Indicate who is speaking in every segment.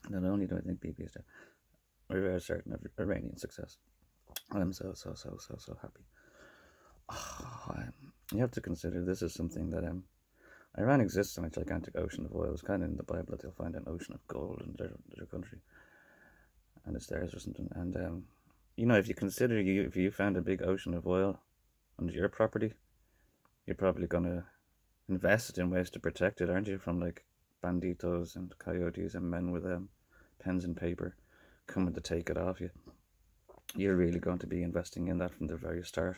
Speaker 1: Not only do I think BP is dead, we're very certain of Iranian success. I'm so happy. You have to consider this is something that Iran exists on a gigantic ocean of oil. It's kind of in the Bible that they'll find an ocean of gold in their country, and it's theirs or something. And if you consider if you found a big ocean of oil on your property, you're probably gonna invest in ways to protect it, aren't you? From like banditos and coyotes and men with pens and paper coming to take it off you. You're really going to be investing in that from the very start.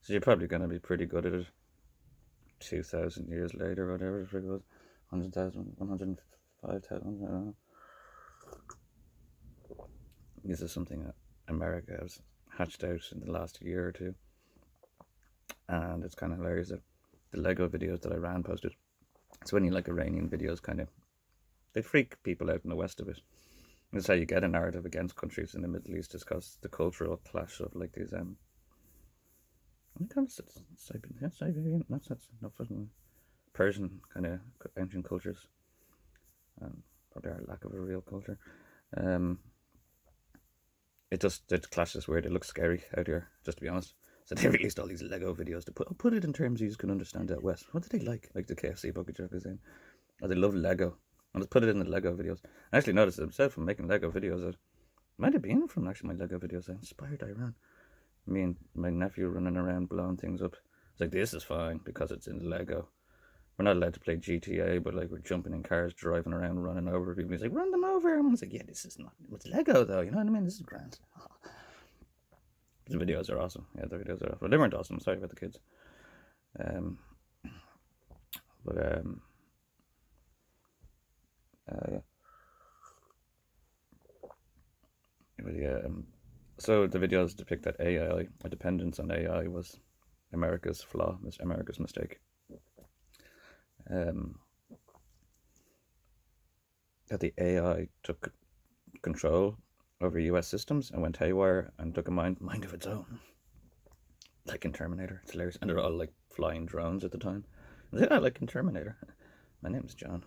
Speaker 1: So you're probably going to be pretty good at it 2,000 years later, whatever it was, 100,000, 105,000, I don't know. This is something that America has hatched out in the last year or two. And it's kind of hilarious that the Lego videos that Iran posted, it's when you like Iranian videos they freak people out in the West of it. That's how you get a narrative against countries in the Middle East, is because the cultural clash of like these Siberian, that's no fucking Persian kind of ancient cultures, and probably our lack of a real culture. Um, it clashes weird. It looks scary out here, just to be honest. So they released all these Lego videos to put it in terms you can understand out west. What do they like? Like the KFC bucket joke is saying, oh, they love Lego. And let's put it in the Lego videos. I actually noticed themselves from making Lego videos that might have been from actually my Lego videos that inspired Iran. Me and my nephew running around blowing things up. It's like, this is fine because it's in Lego. We're not allowed to play GTA, but like we're jumping in cars, driving around, running over people. He's like, run them over. And I was like, yeah, this is not. It's Lego though. You know what I mean? This is grand. The videos are awesome. Yeah, the videos are awesome. Well, they weren't awesome. Sorry about the kids. Um, but yeah. But yeah. So the videos depict that AI, a dependence on AI, was America's flaw, was America's mistake. Um, that the AI took control over US systems and went haywire and took a mind of its own, like in Terminator. It's hilarious, and they're all like flying drones at the time. Yeah, like in Terminator. My name's John.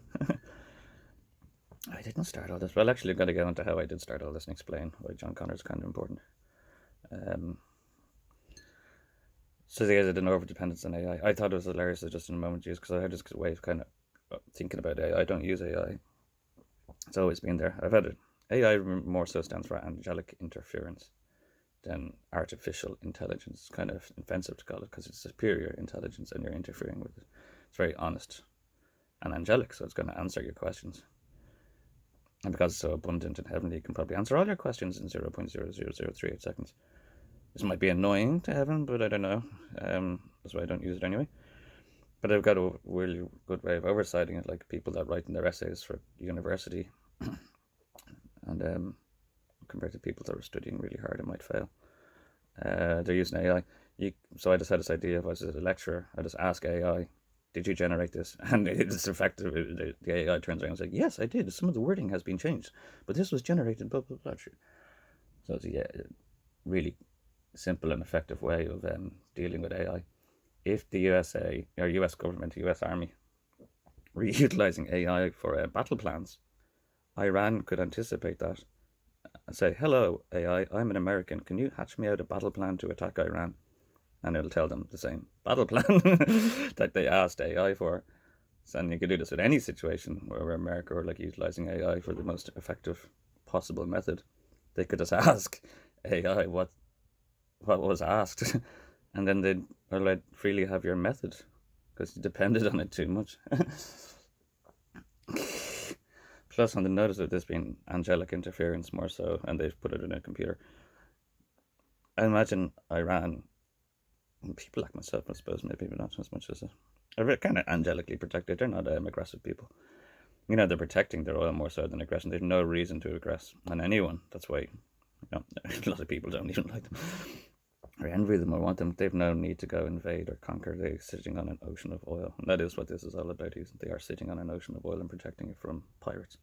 Speaker 1: I didn't start all this. Well, actually, I've got to get into how I did start all this and explain why John Connor's kind of important. Um, so the guys did an over dependence on AI. I thought it was hilarious just in a moment, because I had this way of kind of thinking about AI. I don't use AI. It's always been there. I've had it. AI more so stands for angelic interference than artificial intelligence. It's kind of offensive to call it because it's superior intelligence and you're interfering with it. It's very honest and angelic, so it's going to answer your questions. And because it's so abundant and heavenly, you can probably answer all your questions in 0.00038 seconds. This might be annoying to heaven, but I don't know. That's why I don't use it anyway. But I've got a really good way of oversighting it, like people that write in their essays for university. And compared to people that are studying really hard and might fail, they're using AI. So I just had this idea. If I was a lecturer, I just ask AI, did you generate this? And it's effective. The AI turns around and says, yes, I did. Some of the wording has been changed, but this was generated, blah, blah, blah. So it's a really simple and effective way of dealing with AI. If the USA, or US government, US Army, were utilizing AI for battle plans, Iran could anticipate that and say, hello, AI, I'm an American. Can you hatch me out a battle plan to attack Iran? And it'll tell them the same battle plan that they asked AI for. So, and you could do this with any situation where America were like utilizing AI for the most effective possible method. They could just ask AI what was asked, and then they'd let freely have your method because you depended on it too much. Plus, on the notice of this being angelic interference more so, and they've put it in a computer. I imagine Iran, people like myself, I suppose, maybe not as much as are kind of angelically protected. They're not aggressive people. They're protecting their oil more so than aggression. There's no reason to aggress on anyone. That's why, a lot of people don't even like them or envy them or want them. They've no need to go invade or conquer. They're sitting on an ocean of oil. And that is what this is all about. They are sitting on an ocean of oil and protecting it from pirates.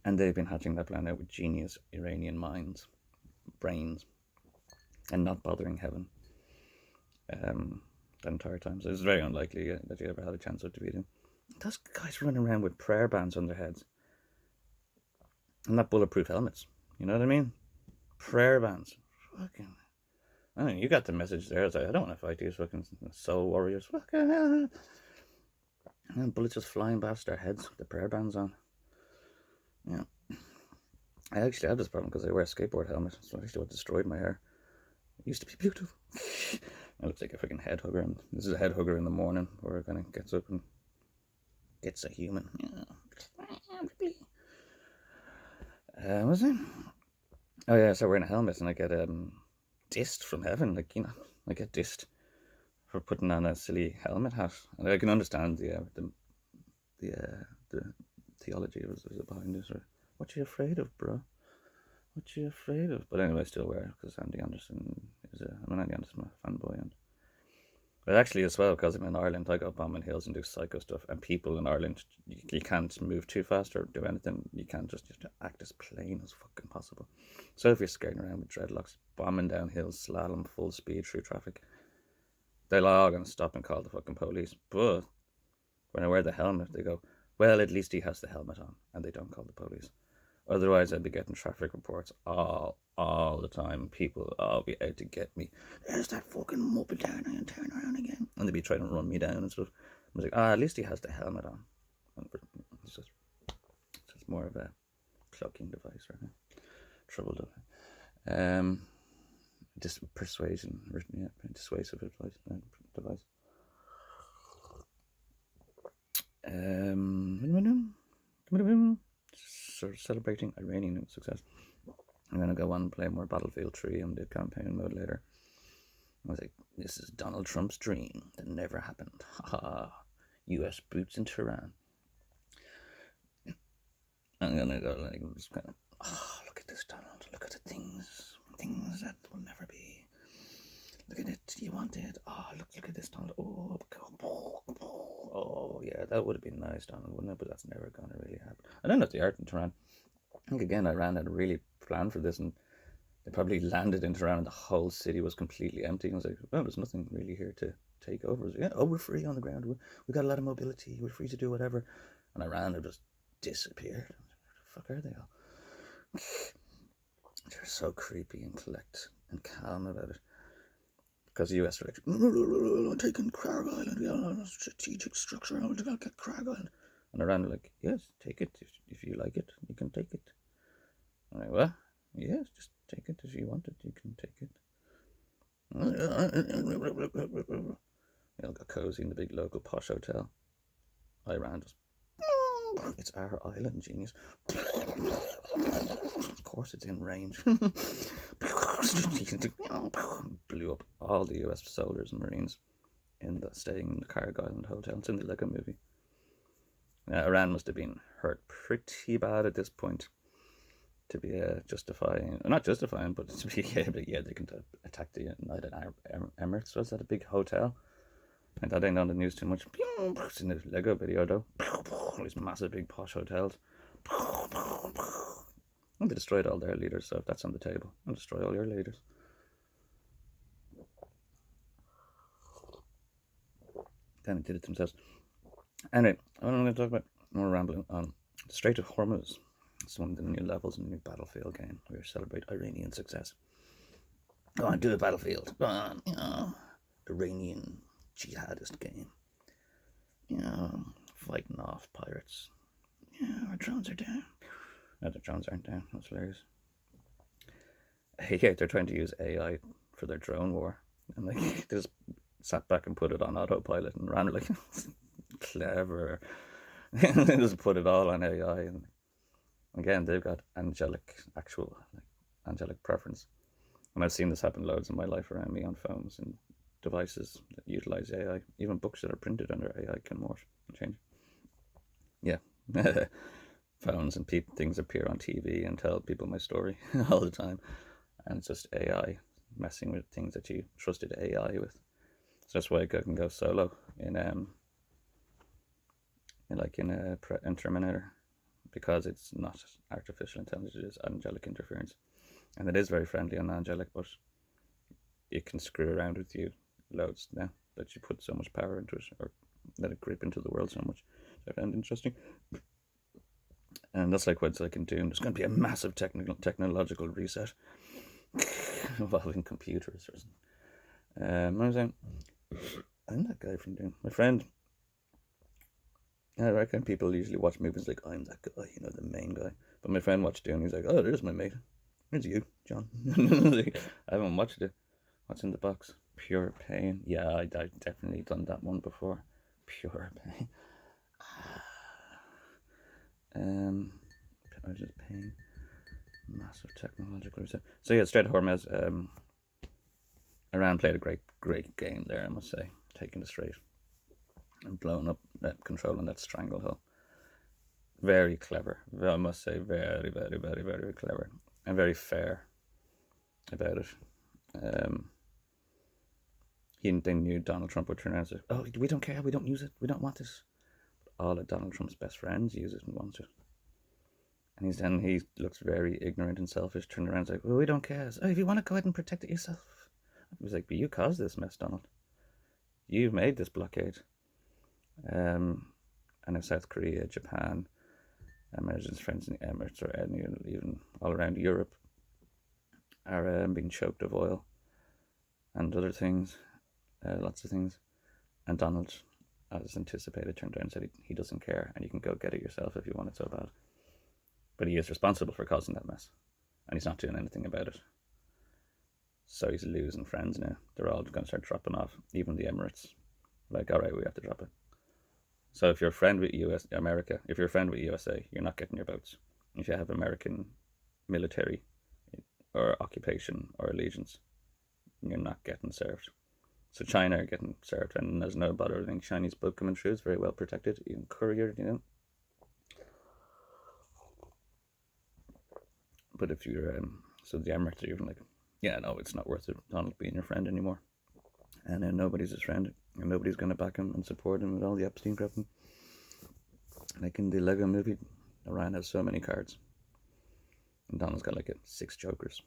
Speaker 1: And they've been hatching that plan out with genius Iranian brains, and not bothering heaven. that entire time. So it's very unlikely that you ever had a chance to beat him. Those guys running around with prayer bands on their heads and not bulletproof helmets. You know what I mean? Prayer bands. Fucking. I mean, you got the message there. It's like, I don't want to fight these fucking soul warriors. Fucking hell. And bullets just flying past their heads with the prayer bands on. Yeah. I actually have this problem because I wear a skateboard helmet. So actually what destroyed my hair. It used to be beautiful. It looks like a freaking head hugger. And this is a head hugger in the morning where it kind of gets up and gets a human. Was it? Oh yeah, so wearing a helmet and I get dissed from heaven. Like, you know, I get dissed for putting on a silly helmet hat. And I can understand the theology of it behind it. Or, what you afraid of, bro? What you afraid of? But anyway, I still wear it because Andy Anderson I'm an Andy Anderson fanboy. And but actually as well, because I'm in Ireland, I go bombing hills and do psycho stuff. And people in Ireland, you can't move too fast or do anything. You have to act as plain as fucking possible. So if you're skating around with dreadlocks, bombing down hills, slalom, full speed through traffic, they're all going to stop and call the fucking police. But when I wear the helmet, they go, well, at least he has the helmet on, and they don't call the police. Otherwise, I'd be getting traffic reports all the time. People all be out to get me. There's that fucking muppet down and turn around again. And they'd be trying to run me down and stuff. I was like, at least he has the helmet on. And it's just more of a cloaking device, right? Trouble device. Persuasion, yeah, dissuasive device. Sort of celebrating Iranian success. I'm going to go on and play more Battlefield 3 on the campaign mode later. I was like, this is Donald Trump's dream that never happened. Haha. US boots in Tehran. I'm going to go like, just kind of, look at this, Donald. Look at the things that will never be. Look at it. You want it. Look at this, Donald. Oh, yeah, that would have been nice, Donald, wouldn't it? But that's never going to really happen. I don't know if they are in Tehran. I think, again, Iran had really planned for this, and they probably landed in Tehran, and the whole city was completely empty. And I was like, well, there's nothing really here to take over. Like, yeah, we're free on the ground. We got a lot of mobility. We're free to do whatever. And Iran had just disappeared. Where the fuck are they all? They're so creepy and collect and calm about it. Because the US are like, I'm taking Crag Island, we have a strategic structure, I'm going to get Crag Island. And Iran are like, yes, take it. If you like it, you can take it. I'm like, what? Yes, just take it. If you want it, you can take it. They all got cozy in the big local posh hotel. Iran just, it's our island, genius. Of course it's in range. Blew up all the US soldiers and Marines staying in the Carg Island Hotel. It's in the Lego movie. Iran must have been hurt pretty bad at this point to be not justifying, but to be they can attack the United Arab Emirates. Was that a big hotel? And that ain't on the news too much. It's in the Lego video though. These massive big posh hotels. And they destroyed all their leaders, so if that's on the table, I'll destroy all your leaders. Then they did it themselves. Anyway, what I'm going to talk about, more rambling on the Strait of Hormuz. It's one of the new levels in the new Battlefield game. We celebrate Iranian success. Go on, do a Battlefield. Go on, Iranian jihadist game. Fighting off pirates. Our drones are down. No, the drones aren't down. That's hilarious. Yeah, they're trying to use AI for their drone war. And they just sat back and put it on autopilot and ran like, clever. They just put it all on AI. And again, they've got angelic preference. And I've seen this happen loads in my life around me on phones and devices that utilize AI. Even books that are printed under AI can morph and change. Yeah. Phones and things appear on TV and tell people my story all the time. And it's just AI messing with things that you trusted AI with. So that's why I can go solo in Terminator, because it's not artificial intelligence, it is angelic interference. And it is very friendly and angelic, but it can screw around with you loads now. that you put so much power into it, or let it grip into the world so much. I found interesting. And that's like what's like in Dune. There's going to be a massive technological reset involving computers or something. I was saying, I'm that guy from Dune. My friend, I reckon people usually watch movies like, I'm that guy, the main guy. But my friend watched Dune. He's like, oh, there's my mate. Where's you, John? Like, I haven't watched it. What's in the box? Pure Pain. Yeah, I've definitely done that one before. Pure Pain. Just Pain. Massive technological reset. So yeah, straight to Hormuz. Iran played a great game there, I must say. Taking the strait and blowing up that, controlling that stranglehold. Very clever. I must say, very, very, very, very clever. And very fair about it. They knew Donald Trump would turn around and say, oh, we don't care, we don't use it, we don't want this. But all of Donald Trump's best friends use it and want it. And he looks very ignorant and selfish, turning around and like, well, we don't care. Oh, if you want to go ahead and protect it yourself. He was like, but you caused this mess, Donald. You made this blockade. And if South Korea, Japan, America's friends in the Emirates, or even all around Europe, are being choked of oil and other things, lots of things. And Donald, as anticipated, turned around and said he doesn't care, and you can go get it yourself if you want it so bad. But he is responsible for causing that mess, and he's not doing anything about it. So he's losing friends now. They're all going to start dropping off, even the Emirates. Like, all right, we have to drop it. So if you're a friend with America, if you're a friend with USA, you're not getting your boats. If you have American military or occupation or allegiance, you're not getting served. So China are getting served, and there's no bother. I think Chinese boat coming through is very well protected, even couriered, But if you're, so the Emirates are even like, yeah, no, it's not worth it, Donald being your friend anymore. And then nobody's his friend, and nobody's going to back him and support him with all the Epstein crap. Like in the Lego movie, Iran has so many cards. And Donald's got like 6 jokers.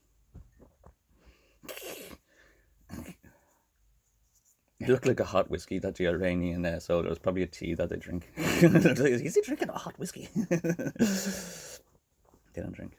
Speaker 1: You look like a hot whiskey that the Iranian soda. It's probably a tea that they drink. Is he drinking a hot whiskey? They don't drink.